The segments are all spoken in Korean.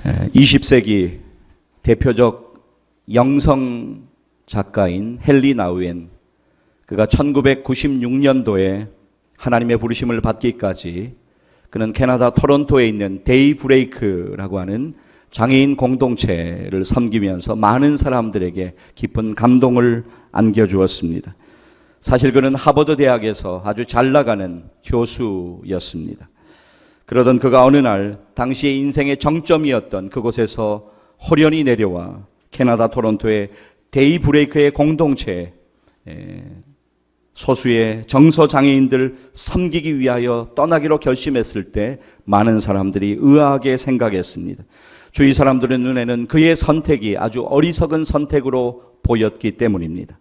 20세기 대표적 영성 작가인 헨리 나우엔, 그가 1996년도에 하나님의 부르심을 받기까지 그는 캐나다 토론토에 있는 데이브레이크라고 하는 장애인 공동체를 섬기면서 많은 사람들에게 깊은 감동을 안겨주었습니다. 사실 그는 하버드 대학에서 아주 잘 나가는 교수였습니다. 그러던 그가 어느 날 당시의 인생의 정점이었던 그곳에서 호련히 내려와 캐나다 토론토의 데이브레이크의 공동체에 소수의 정서장애인들 섬기기 위하여 떠나기로 결심했을 때 많은 사람들이 의아하게 생각했습니다. 주위 사람들의 눈에는 그의 선택이 아주 어리석은 선택으로 보였기 때문입니다.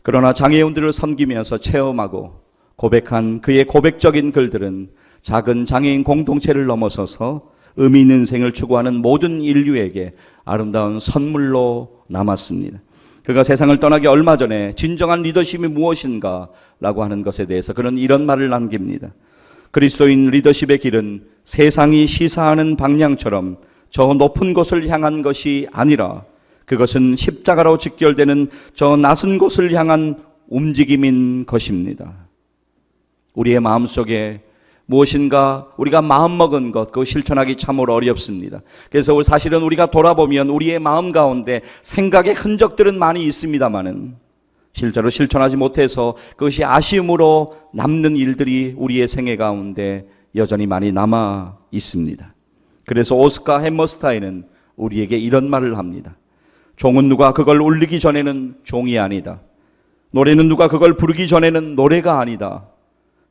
그러나 장애인들을 섬기면서 체험하고 고백한 그의 고백적인 글들은 작은 장애인 공동체를 넘어서서 의미 있는 생을 추구하는 모든 인류에게 아름다운 선물로 남았습니다. 그가 세상을 떠나기 얼마 전에 진정한 리더십이 무엇인가 라고 하는 것에 대해서 그는 이런 말을 남깁니다. 그리스도인 리더십의 길은 세상이 시사하는 방향처럼 저 높은 곳을 향한 것이 아니라 그것은 십자가로 직결되는 저 낮은 곳을 향한 움직임인 것입니다. 우리의 마음속에 무엇인가 우리가 마음먹은 것, 그거 실천하기 참으로 어렵습니다. 그래서 사실은 우리가 돌아보면 우리의 마음 가운데 생각의 흔적들은 많이 있습니다만은 실제로 실천하지 못해서 그것이 아쉬움으로 남는 일들이 우리의 생애 가운데 여전히 많이 남아 있습니다. 그래서 오스카 햄머스타인은 우리에게 이런 말을 합니다. 종은 누가 그걸 울리기 전에는 종이 아니다. 노래는 누가 그걸 부르기 전에는 노래가 아니다.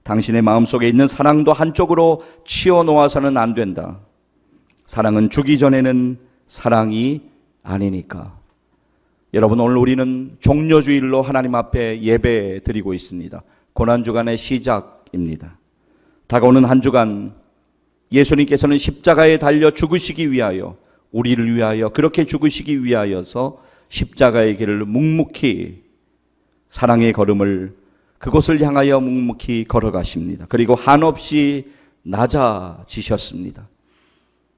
당신의 마음속에 있는 사랑도 한쪽으로 치워놓아서는 안 된다. 사랑은 주기 전에는 사랑이 아니니까. 여러분, 오늘 우리는 종료주일로 하나님 앞에 예배 드리고 있습니다. 고난주간의 시작입니다. 다가오는 한 주간 예수님께서는 십자가에 달려 죽으시기 위하여, 우리를 위하여 그렇게 죽으시기 위하여서 십자가의 길을 묵묵히 사랑의 걸음을 그곳을 향하여 묵묵히 걸어가십니다. 그리고 한없이 낮아지셨습니다.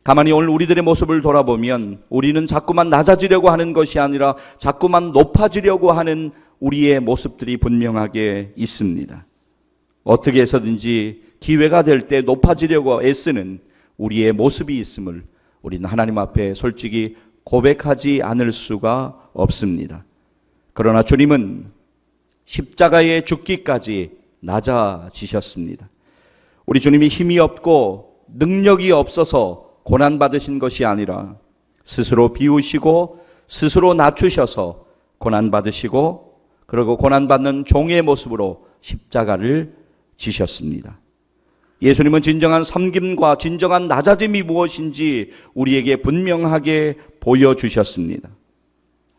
가만히 오늘 우리들의 모습을 돌아보면 우리는 자꾸만 낮아지려고 하는 것이 아니라 자꾸만 높아지려고 하는 우리의 모습들이 분명하게 있습니다. 어떻게 해서든지 기회가 될 때 높아지려고 애쓰는 우리의 모습이 있음을 우리는 하나님 앞에 솔직히 고백하지 않을 수가 없습니다. 그러나 주님은 십자가에 죽기까지 낮아지셨습니다. 우리 주님이 힘이 없고 능력이 없어서 고난받으신 것이 아니라 스스로 비우시고 스스로 낮추셔서 고난받으시고 그리고 고난받는 종의 모습으로 십자가를 지셨습니다. 예수님은 진정한 섬김과 진정한 낮아짐이 무엇인지 우리에게 분명하게 보여주셨습니다.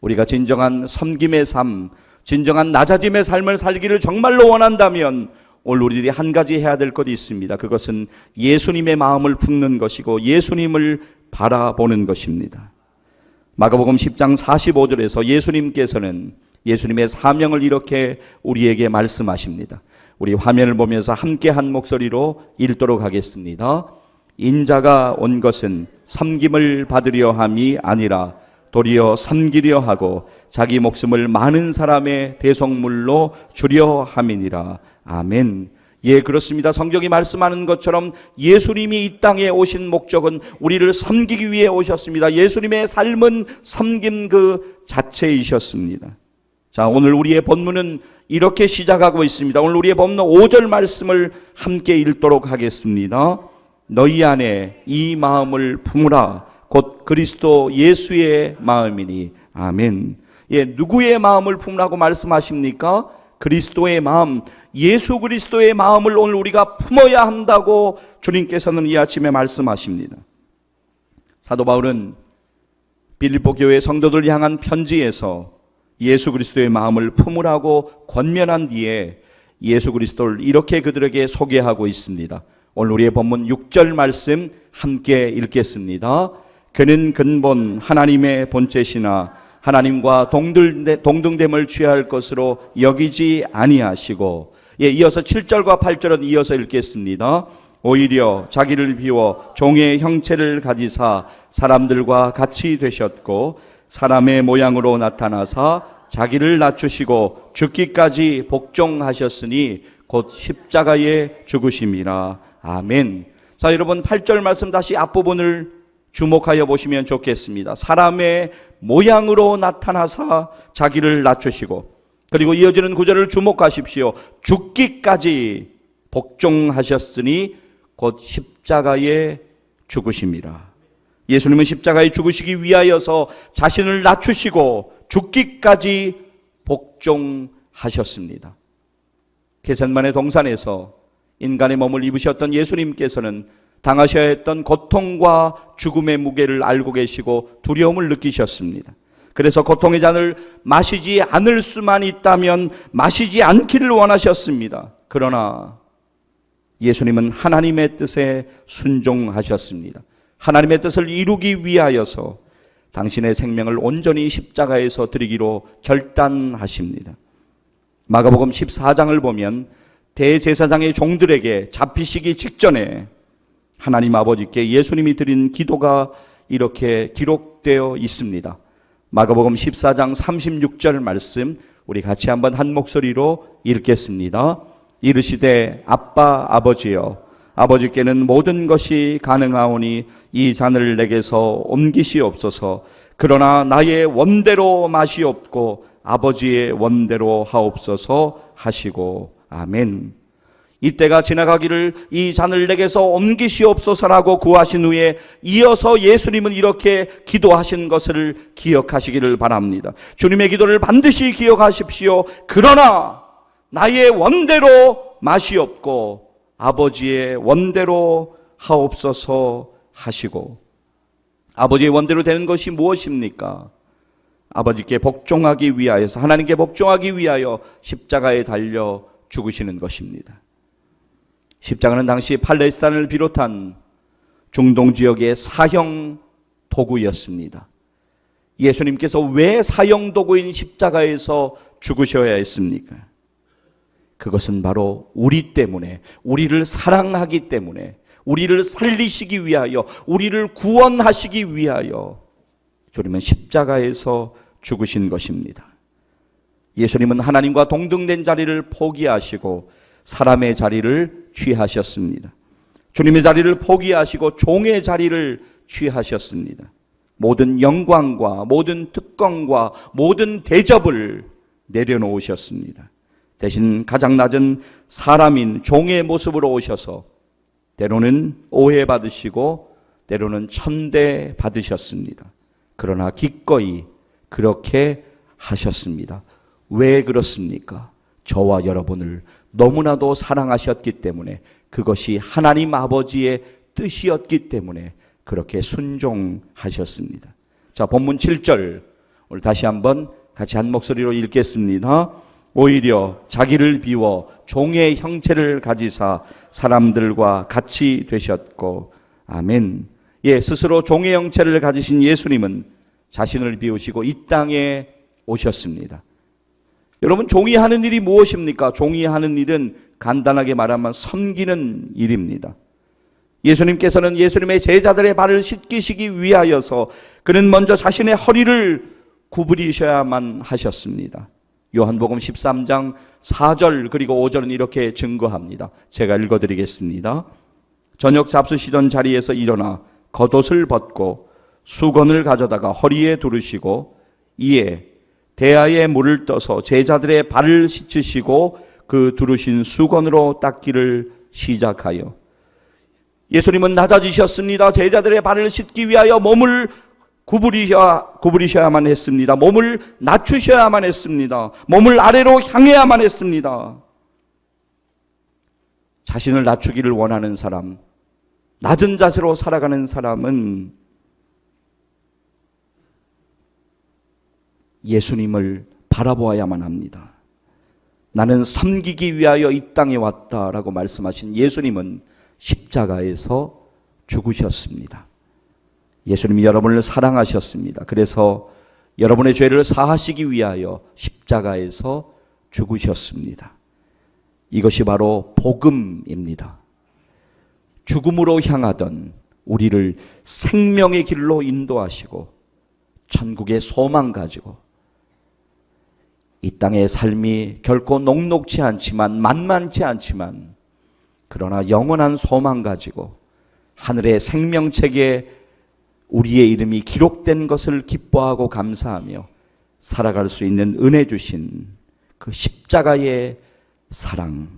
우리가 진정한 섬김의 삶, 진정한 낮아짐의 삶을 살기를 정말로 원한다면 오늘 우리들이 한 가지 해야 될 것이 있습니다. 그것은 예수님의 마음을 품는 것이고 예수님을 바라보는 것입니다. 마가복음 10장 45절에서 예수님께서는 예수님의 사명을 이렇게 우리에게 말씀하십니다. 우리 화면을 보면서 함께 한 목소리로 읽도록 하겠습니다. 인자가 온 것은 섬김을 받으려 함이 아니라 도리어 섬기려 하고 자기 목숨을 많은 사람의 대속물로 주려 함이니라. 아멘. 예, 그렇습니다. 성경이 말씀하는 것처럼 예수님이 이 땅에 오신 목적은 우리를 섬기기 위해 오셨습니다. 예수님의 삶은 섬김 그 자체이셨습니다. 자, 오늘 우리의 본문은 이렇게 시작하고 있습니다. 오늘 우리의 본문 5절 말씀을 함께 읽도록 하겠습니다. 너희 안에 이 마음을 품으라. 곧 그리스도 예수의 마음이니. 아멘. 예, 누구의 마음을 품으라고 말씀하십니까? 그리스도의 마음, 예수 그리스도의 마음을 오늘 우리가 품어야 한다고 주님께서는 이 아침에 말씀하십니다. 사도 바울은 빌립보 교회 성도들 향한 편지에서 예수 그리스도의 마음을 품으라고 권면한 뒤에 예수 그리스도를 이렇게 그들에게 소개하고 있습니다. 오늘 우리의 본문 6절 말씀 함께 읽겠습니다. 그는 근본 하나님의 본체시나 하나님과 동등됨을 취할 것으로 여기지 아니하시고, 예, 이어서 7절과 8절은 이어서 읽겠습니다. 오히려 자기를 비워 종의 형체를 가지사 사람들과 같이 되셨고 사람의 모양으로 나타나사 자기를 낮추시고 죽기까지 복종하셨으니 곧 십자가에 죽으심이라. 아멘. 자, 여러분 8절 말씀 다시 앞부분을 주목하여 보시면 좋겠습니다. 사람의 모양으로 나타나사 자기를 낮추시고, 그리고 이어지는 구절을 주목하십시오. 죽기까지 복종하셨으니 곧 십자가에 죽으심이라. 예수님은 십자가에 죽으시기 위하여서 자신을 낮추시고 죽기까지 복종하셨습니다. 겟세마네 동산에서 인간의 몸을 입으셨던 예수님께서는 당하셔야 했던 고통과 죽음의 무게를 알고 계시고 두려움을 느끼셨습니다. 그래서 고통의 잔을 마시지 않을 수만 있다면 마시지 않기를 원하셨습니다. 그러나 예수님은 하나님의 뜻에 순종하셨습니다. 하나님의 뜻을 이루기 위하여서 당신의 생명을 온전히 십자가에서 드리기로 결단하십니다. 마가복음 14장을 보면 대제사장의 종들에게 잡히시기 직전에 하나님 아버지께 예수님이 드린 기도가 이렇게 기록되어 있습니다. 마가복음 14장 36절 말씀 우리 같이 한번 한 목소리로 읽겠습니다. 이르시되 아빠 아버지여, 아버지께는 모든 것이 가능하오니 이 잔을 내게서 옮기시옵소서. 그러나 나의 원대로 마시옵고 아버지의 원대로 하옵소서 하시고. 아멘. 이때가 지나가기를 이 잔을 내게서 옮기시옵소서라고 구하신 후에 이어서 예수님은 이렇게 기도하신 것을 기억하시기를 바랍니다. 주님의 기도를 반드시 기억하십시오. 그러나 나의 원대로 마시옵고 아버지의 원대로 하옵소서 하시고. 아버지의 원대로 되는 것이 무엇입니까? 아버지께 복종하기 위하여서, 하나님께 복종하기 위하여 십자가에 달려 죽으시는 것입니다. 십자가는 당시 팔레스타인을 비롯한 중동 지역의 사형 도구였습니다. 예수님께서 왜 사형 도구인 십자가에서 죽으셔야 했습니까? 그것은 바로 우리 때문에, 우리를 사랑하기 때문에, 우리를 살리시기 위하여, 우리를 구원하시기 위하여 주님은 십자가에서 죽으신 것입니다. 예수님은 하나님과 동등된 자리를 포기하시고 사람의 자리를 취하셨습니다. 주님의 자리를 포기하시고 종의 자리를 취하셨습니다. 모든 영광과 모든 특권과 모든 대접을 내려놓으셨습니다. 대신 가장 낮은 사람인 종의 모습으로 오셔서 때로는 오해받으시고 때로는 천대받으셨습니다. 그러나 기꺼이 그렇게 하셨습니다. 왜 그렇습니까? 저와 여러분을 너무나도 사랑하셨기 때문에, 그것이 하나님 아버지의 뜻이었기 때문에 그렇게 순종하셨습니다. 자, 본문 7절 오늘 다시 한번 같이 한 목소리로 읽겠습니다. 오히려 자기를 비워 종의 형체를 가지사 사람들과 같이 되셨고. 아멘. 예, 스스로 종의 형체를 가지신 예수님은 자신을 비우시고 이 땅에 오셨습니다. 여러분, 종이 하는 일이 무엇입니까? 종이 하는 일은 간단하게 말하면 섬기는 일입니다. 예수님께서는 예수님의 제자들의 발을 씻기시기 위하여서 그는 먼저 자신의 허리를 구부리셔야만 하셨습니다. 요한복음 13장 4절 그리고 5절은 이렇게 증거합니다. 제가 읽어드리겠습니다. 저녁 잡수시던 자리에서 일어나 겉옷을 벗고 수건을 가져다가 허리에 두르시고 이에 대야에 물을 떠서 제자들의 발을 씻으시고 그 두르신 수건으로 닦기를 시작하여. 예수님은 낮아지셨습니다. 제자들의 발을 씻기 위하여 몸을 구부리셔야만 했습니다. 몸을 낮추셔야만 했습니다. 몸을 아래로 향해야만 했습니다. 자신을 낮추기를 원하는 사람, 낮은 자세로 살아가는 사람은 예수님을 바라보아야만 합니다. 나는 섬기기 위하여 이 땅에 왔다라고 말씀하신 예수님은 십자가에서 죽으셨습니다. 예수님이 여러분을 사랑하셨습니다. 그래서 여러분의 죄를 사하시기 위하여 십자가에서 죽으셨습니다. 이것이 바로 복음입니다. 죽음으로 향하던 우리를 생명의 길로 인도하시고 천국의 소망 가지고 이 땅의 삶이 결코 녹록지 않지만 만만치 않지만 그러나 영원한 소망 가지고 하늘의 생명책에 우리의 이름이 기록된 것을 기뻐하고 감사하며 살아갈 수 있는 은혜 주신 그 십자가의 사랑.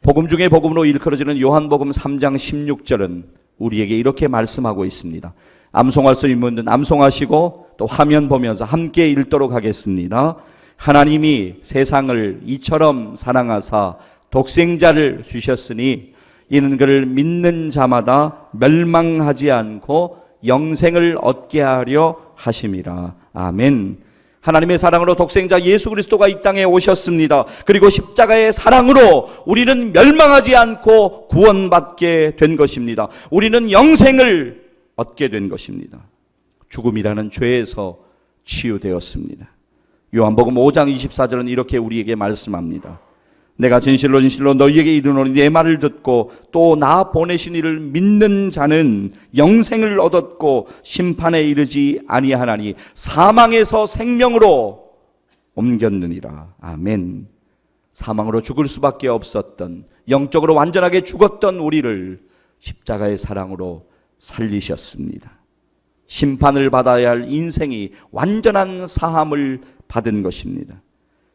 복음 중에 복음으로 일컬어지는 요한복음 3장 16절은 우리에게 이렇게 말씀하고 있습니다. 암송할 수 있는 분들은 암송하시고 또 화면 보면서 함께 읽도록 하겠습니다. 하나님이 세상을 이처럼 사랑하사 독생자를 주셨으니 이는 그를 믿는 자마다 멸망하지 않고 영생을 얻게 하려 하심이라. 아멘. 하나님의 사랑으로 독생자 예수 그리스도가 이 땅에 오셨습니다. 그리고 십자가의 사랑으로 우리는 멸망하지 않고 구원받게 된 것입니다. 우리는 영생을 얻게 된 것입니다. 죽음이라는 죄에서 치유되었습니다. 요한복음 5장 24절은 이렇게 우리에게 말씀합니다. 내가 진실로 진실로 너희에게 이르노니 내 말을 듣고 또 나 보내신 이를 믿는 자는 영생을 얻었고 심판에 이르지 아니하나니 사망에서 생명으로 옮겼느니라. 아멘. 사망으로 죽을 수밖에 없었던, 영적으로 완전하게 죽었던 우리를 십자가의 사랑으로 살리셨습니다. 심판을 받아야 할 인생이 완전한 사함을 받은 것입니다.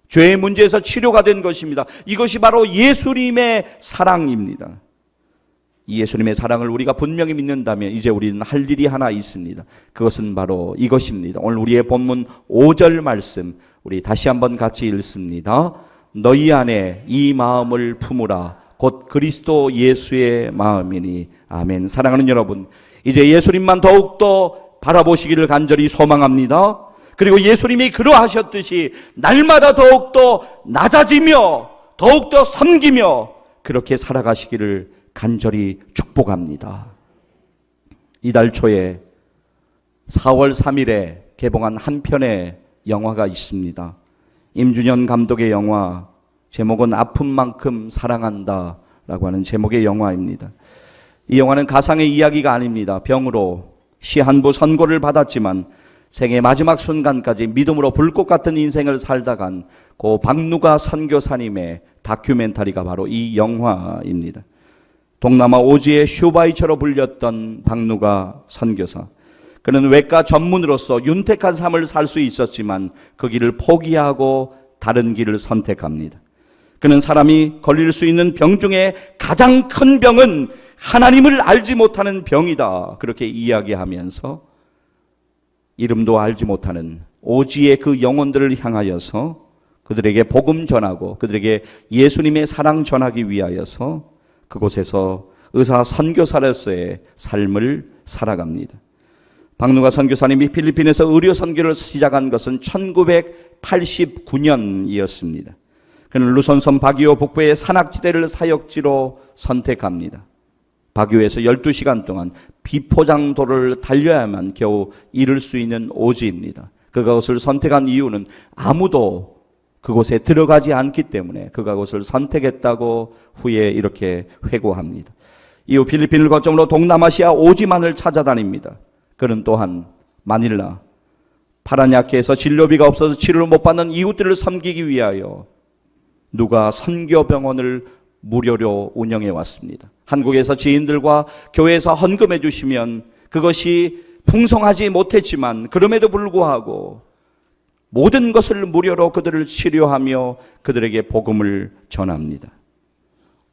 죄의 문제에서 치료가 된 것입니다. 이것이 바로 예수님의 사랑입니다. 이 예수님의 사랑을 우리가 분명히 믿는다면 이제 우리는 할 일이 하나 있습니다. 그것은 바로 이것입니다. 오늘 우리의 본문 5절 말씀 우리 다시 한번 같이 읽습니다. 너희 안에 이 마음을 품으라. 곧 그리스도 예수의 마음이니. 아멘. 사랑하는 여러분, 이제 예수님만 더욱더 바라보시기를 간절히 소망합니다. 그리고 예수님이 그러하셨듯이 날마다 더욱더 낮아지며 더욱더 섬기며 그렇게 살아가시기를 간절히 축복합니다. 이달 초에 4월 3일에 개봉한 한 편의 영화가 있습니다. 임준현 감독의 영화, 제목은 아픈 만큼 사랑한다 라고 하는 제목의 영화입니다. 이 영화는 가상의 이야기가 아닙니다. 병으로 시한부 선고를 받았지만 생의 마지막 순간까지 믿음으로 불꽃 같은 인생을 살다간 고 박누가 선교사님의 다큐멘터리가 바로 이 영화입니다. 동남아 오지의 슈바이처로 불렸던 박누가 선교사. 그는 외과 전문으로서 윤택한 삶을 살 수 있었지만 그 길을 포기하고 다른 길을 선택합니다. 그는 사람이 걸릴 수 있는 병 중에 가장 큰 병은 하나님을 알지 못하는 병이다. 그렇게 이야기하면서 이름도 알지 못하는 오지의 그 영혼들을 향하여서 그들에게 복음 전하고 그들에게 예수님의 사랑 전하기 위하여서 그곳에서 의사 선교사로서의 삶을 살아갑니다. 박누가 선교사님이 필리핀에서 의료 선교를 시작한 것은 1989년이었습니다. 그는 루손섬 바기오 북부의 산악지대를 사역지로 선택합니다. 바교에서 12시간 동안 비포장도를 달려야만 겨우 이룰 수 있는 오지입니다. 그것을 선택한 이유는 아무도 그곳에 들어가지 않기 때문에 그것을 선택했다고 후에 이렇게 회고합니다. 이후 필리핀을 거점으로 동남아시아 오지만을 찾아다닙니다. 그는 또한 마닐라, 파라냐케에서 진료비가 없어서 치료를 못 받는 이웃들을 섬기기 위하여 누가 선교병원을 무료로 운영해 왔습니다. 한국에서 지인들과 교회에서 헌금해 주시면 그것이 풍성하지 못했지만 그럼에도 불구하고 모든 것을 무료로 그들을 치료하며 그들에게 복음을 전합니다.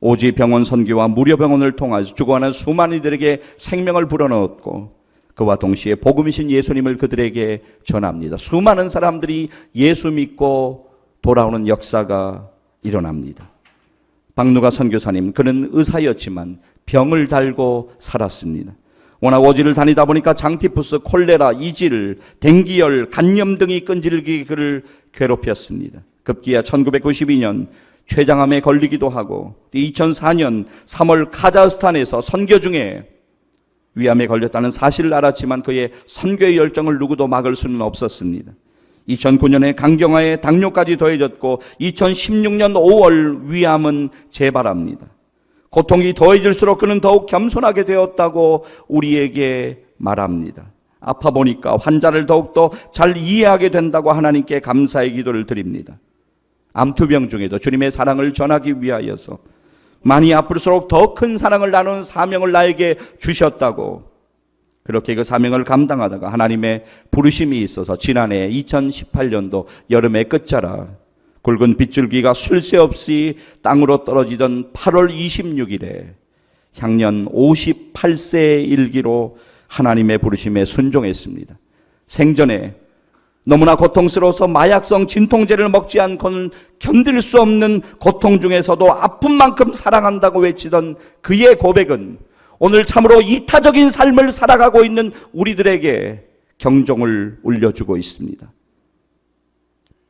오지 병원 선교와 무료 병원을 통해서 죽어가는 수많은 이들에게 생명을 불어넣었고 그와 동시에 복음이신 예수님을 그들에게 전합니다. 수많은 사람들이 예수 믿고 돌아오는 역사가 일어납니다. 박누가 선교사님, 그는 의사였지만 병을 달고 살았습니다. 워낙 오지를 다니다 보니까 장티푸스, 콜레라, 이질, 댕기열, 간염 등이 끈질기게 그를 괴롭혔습니다. 급기야 1992년 췌장암에 걸리기도 하고 2004년 3월 카자흐스탄에서 선교 중에 위암에 걸렸다는 사실을 알았지만 그의 선교의 열정을 누구도 막을 수는 없었습니다. 2009년에 강경화에 당뇨까지 더해졌고 2016년 5월 위암은 재발합니다. 고통이 더해질수록 그는 더욱 겸손하게 되었다고 우리에게 말합니다. 아파 보니까 환자를 더욱더 잘 이해하게 된다고 하나님께 감사의 기도를 드립니다. 암투병 중에도 주님의 사랑을 전하기 위하여서 많이 아플수록 더 큰 사랑을 나누는 사명을 나에게 주셨다고, 그렇게 그 사명을 감당하다가 하나님의 부르심이 있어서 지난해 2018년도 여름의 끝자락 굵은 빗줄기가 쉴 새 없이 땅으로 떨어지던 8월 26일에 향년 58세의 일기로 하나님의 부르심에 순종했습니다. 생전에 너무나 고통스러워서 마약성 진통제를 먹지 않고는 견딜 수 없는 고통 중에서도 아픈 만큼 사랑한다고 외치던 그의 고백은 오늘 참으로 이타적인 삶을 살아가고 있는 우리들에게 경종을 울려주고 있습니다.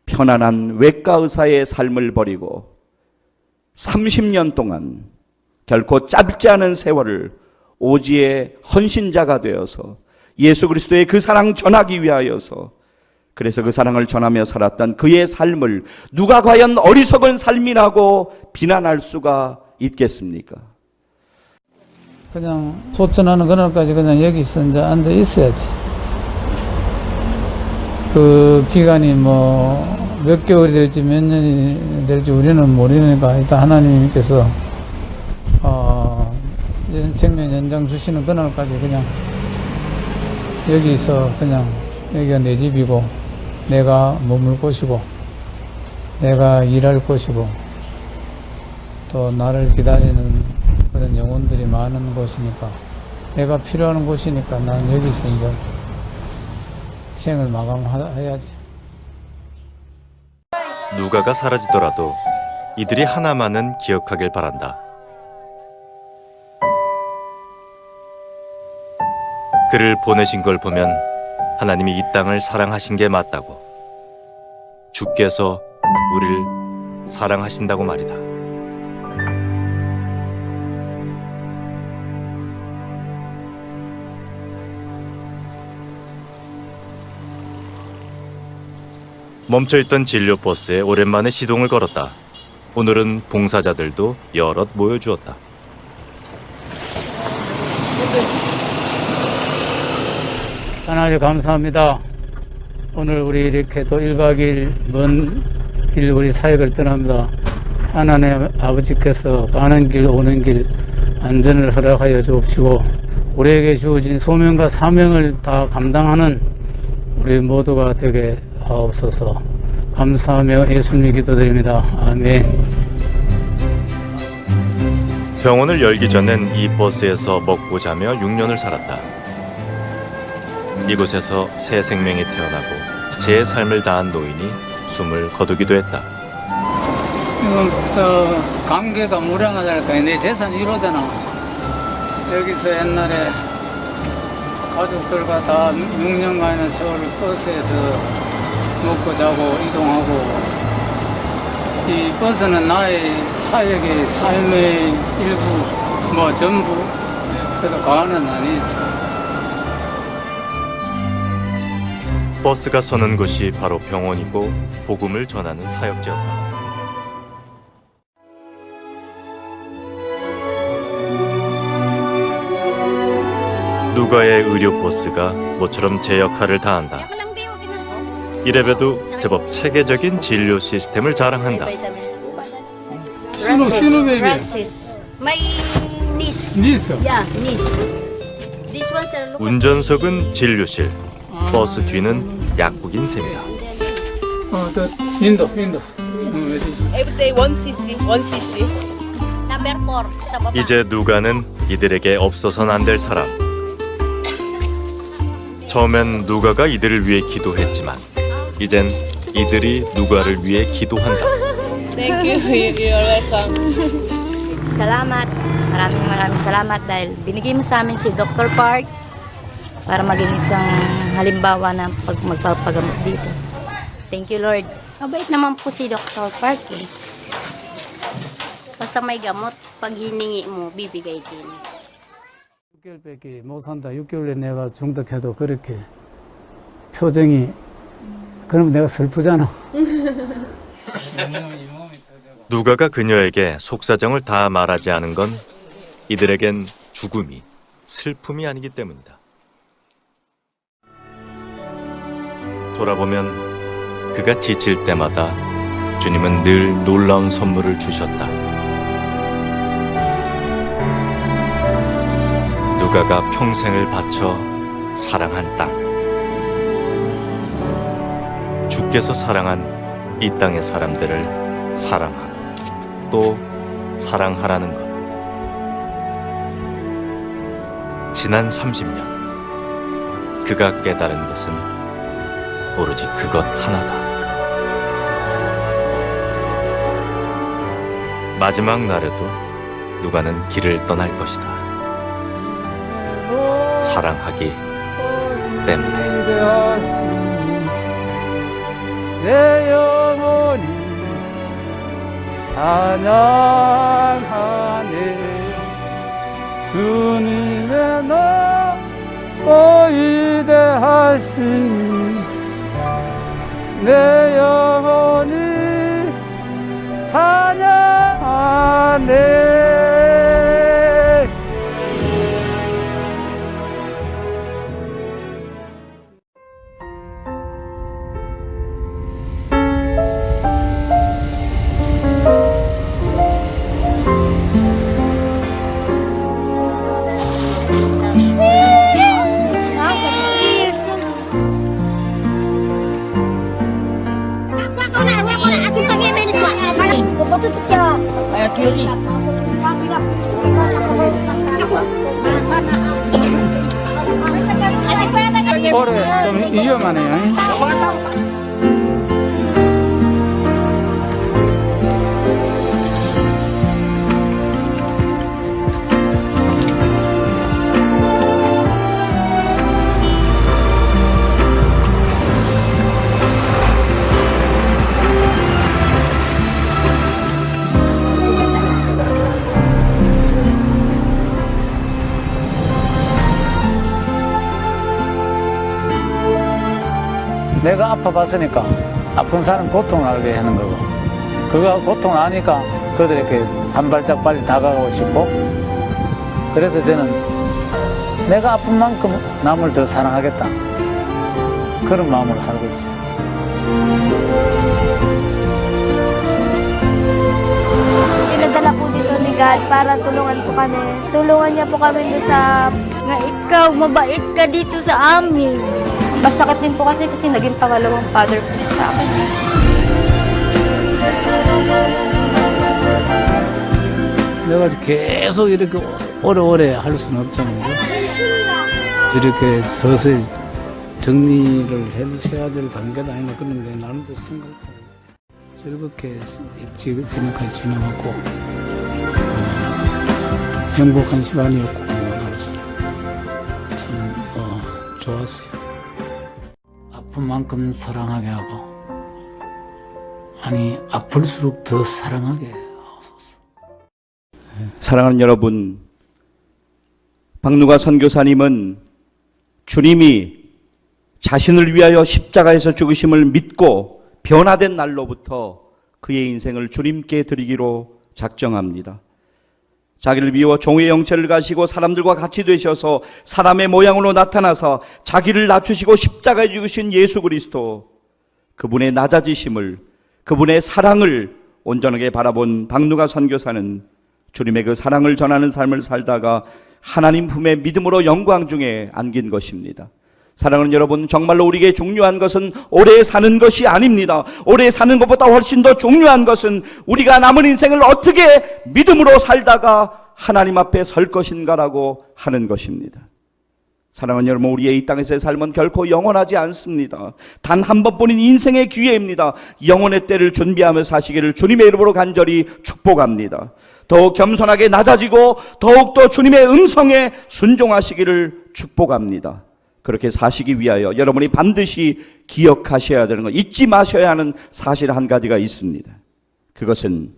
편안한 외과 의사의 삶을 버리고 30년 동안 결코 짧지 않은 세월을 오지의 헌신자가 되어서 예수 그리스도의 그 사랑 전하기 위하여서, 그래서 그 사랑을 전하며 살았던 그의 삶을 누가 과연 어리석은 삶이라고 비난할 수가 있겠습니까? 그냥 소천하는 그날까지 그냥 여기서 이제 앉아 있어야지. 그 기간이 뭐 몇 개월이 될지 몇 년이 될지 우리는 모르니까 일단 하나님께서 생명 연장 주시는 그날까지 그냥 여기서 그냥 여기가 내 집이고 내가 머물 곳이고 내가 일할 곳이고 또 나를 기다리는 그런 영혼들이 많은 곳이니까, 내가 필요한 곳이니까 나는 여기서 이제 생을 마감해야지. 누가가 사라지더라도 이들이 하나만은 기억하길 바란다. 그를 보내신 걸 보면 하나님이 이 땅을 사랑하신 게 맞다고, 주께서 우리를 사랑하신다고 말이다. 멈춰있던 진료버스에 오랜만에 시동을 걸었다. 오늘은 봉사자들도 여럿 모여주었다. 하나님 감사합니다. 오늘 우리 이렇게 또 1박 2일 먼 길 우리 사역을 떠납니다. 하나님 아버지께서 가는 길 오는 길 안전을 허락하여 주옵시고, 우리에게 주어진 소명과 사명을 다 감당하는 우리 모두가 되게 하옵소서. 감사하며 예수님 기도드립니다. 아멘. 병원을 열기 전엔 이 버스에서 먹고 자며 6년을 살았다. 이곳에서 새 생명이 태어나고 제 삶을 다한 노인이 숨을 거두기도 했다. 지금 관계가 무량하다니까 내 재산 1호잖아. 여기서 옛날에 가족들과 다 6년간의 세월을 버스에서 먹고 자고 이동하고, 이 버스는 나의 사역의 삶의 일부, 뭐 전부, 그래도 과는 아니지. 버스가 서는 곳이 바로 병원이고 복음을 전하는 사역지였다. 누가의 의료버스가 모처럼 제 역할을 다한다. 이래봬도 제법 체계적인 진료 시스템을 자랑한다. 신우 베이비. My niece. 니스. Yeah, niece. This one's a local. 운전석은 진료실, 버스 뒤는 약국인 셈이다. 인도. Every day 1cc, 1cc. Number 4 sa baba. 이제 누가는 이들에게 없어서는 안 될 사람. 처음엔 누가가 이들을 위해 기도했지만 이젠 이들이 누가를 위해 기도한다. Thank you. You're welcome. Salamat. Maraming salamat dahil binigay mo sa amin si Dr. Park para maging isang halimbawa ng magpapagamot dito. Thank you, Lord. Mabait naman po si Dr. Park eh. Basta may gamot, pag hiningi mo, bibigay din. 6개월밖에 못 산다. 6개월에 내가 중독해도 그렇게 표정이, 그럼 내가 슬프잖아. 누가가 그녀에게 속사정을 다 말하지 않은 건 이들에겐 죽음이 슬픔이 아니기 때문이다. 돌아보면 그가 지칠 때마다 주님은 늘 놀라운 선물을 주셨다. 누가가 평생을 바쳐 사랑한 땅, 주께서 사랑한 이 땅의 사람들을 사랑하고 또 사랑하라는 것. 지난 30년 그가 깨달은 것은 오로지 그것 하나다. 마지막 날에도 누가는 길을 떠날 것이다. 사랑하기 때문에. 내 영혼이 찬양하네. 주님의 높고 위대하시니 내 영혼이 찬양하네. 올해 좀 위험하네요. 내가 아파봤으니까 아픈 사람 고통을 알게 하는 거고, 그가 고통을 아니까 그들에게 한 발짝 빨리 다가가고 싶고, 그래서 저는 내가 아픈 만큼 남을 더 사랑하겠다, 그런 마음으로 살고 있어요. Pinadala po dito ni God para tulungan po kami. Tulungan niya po kami doon sa... Na ikaw, mabait ka dito sa amin. Masakit din po kasi naging pangalawang father po sa akin. 내가 계속 이렇게 오래오래 할 수는 없잖아요. 이렇게 서서히 정리를 해야 될 단계도 아니고, 그런데 나름대로 생각하고 즐겁게 지금까지 지내왔고, 행복한 시간이었고, 나로서 참 좋았어요. 아픈 만큼 사랑하게 하고, 아니 아플수록 더 사랑하게 하소서. 사랑하는 여러분, 박누가 선교사님은 주님이 자신을 위하여 십자가에서 죽으심을 믿고 변화된 날로부터 그의 인생을 주님께 드리기로 작정합니다. 자기를 비워 종의 형체를 가지고 사람들과 같이 되셔서 사람의 모양으로 나타나서 자기를 낮추시고 십자가에 죽으신 예수 그리스도, 그분의 낮아지심을, 그분의 사랑을 온전하게 바라본 박누가 선교사는 주님의 그 사랑을 전하는 삶을 살다가 하나님 품의 믿음으로 영광 중에 안긴 것입니다. 사랑하는 여러분, 정말로 우리에게 중요한 것은 오래 사는 것이 아닙니다. 오래 사는 것보다 훨씬 더 중요한 것은 우리가 남은 인생을 어떻게 믿음으로 살다가 하나님 앞에 설 것인가라고 하는 것입니다. 사랑하는 여러분, 우리의 이 땅에서의 삶은 결코 영원하지 않습니다. 단 한 번뿐인 인생의 기회입니다. 영혼의 때를 준비하며 사시기를 주님의 이름으로 간절히 축복합니다. 더욱 겸손하게 낮아지고 더욱더 주님의 음성에 순종하시기를 축복합니다. 그렇게 사시기 위하여 여러분이 반드시 기억하셔야 되는 것, 잊지 마셔야 하는 사실 한 가지가 있습니다. 그것은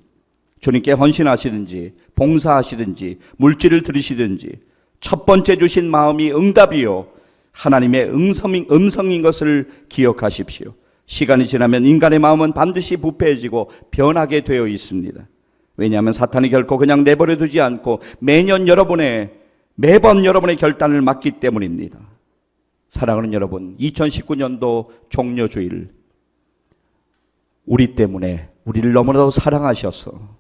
주님께 헌신하시든지 봉사하시든지 물질을 드리시든지 첫 번째 주신 마음이 응답이요 하나님의 음성인 것을 기억하십시오. 시간이 지나면 인간의 마음은 반드시 부패해지고 변하게 되어 있습니다. 왜냐하면 사탄이 결코 그냥 내버려 두지 않고 매번 여러분의 결단을 막기 때문입니다. 사랑하는 여러분, 2019년도 종료주일, 우리 때문에 우리를 너무나도 사랑하셔서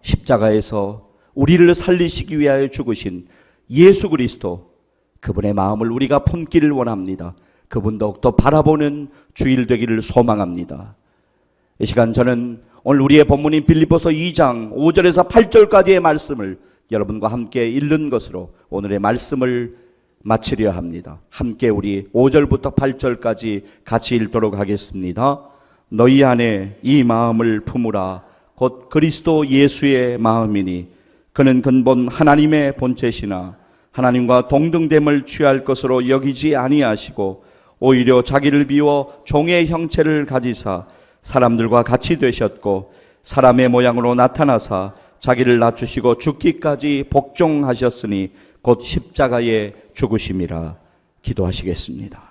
십자가에서 우리를 살리시기 위하여 죽으신 예수 그리스도, 그분의 마음을 우리가 품기를 원합니다. 그분 더욱더 바라보는 주일 되기를 소망합니다. 이 시간 저는 오늘 우리의 본문인 빌립보서 2장 5절에서 8절까지의 말씀을 여러분과 함께 읽는 것으로 오늘의 말씀을 마치려 합니다. 함께 우리 5절부터 8절까지 같이 읽도록 하겠습니다. 너희 안에 이 마음을 품으라. 곧 그리스도 예수의 마음이니 그는 근본 하나님의 본체시나 하나님과 동등됨을 취할 것으로 여기지 아니하시고 오히려 자기를 비워 종의 형체를 가지사 사람들과 같이 되셨고 사람의 모양으로 나타나사 자기를 낮추시고 죽기까지 복종하셨으니 곧 십자가에 죽으심이라. 기도하시겠습니다.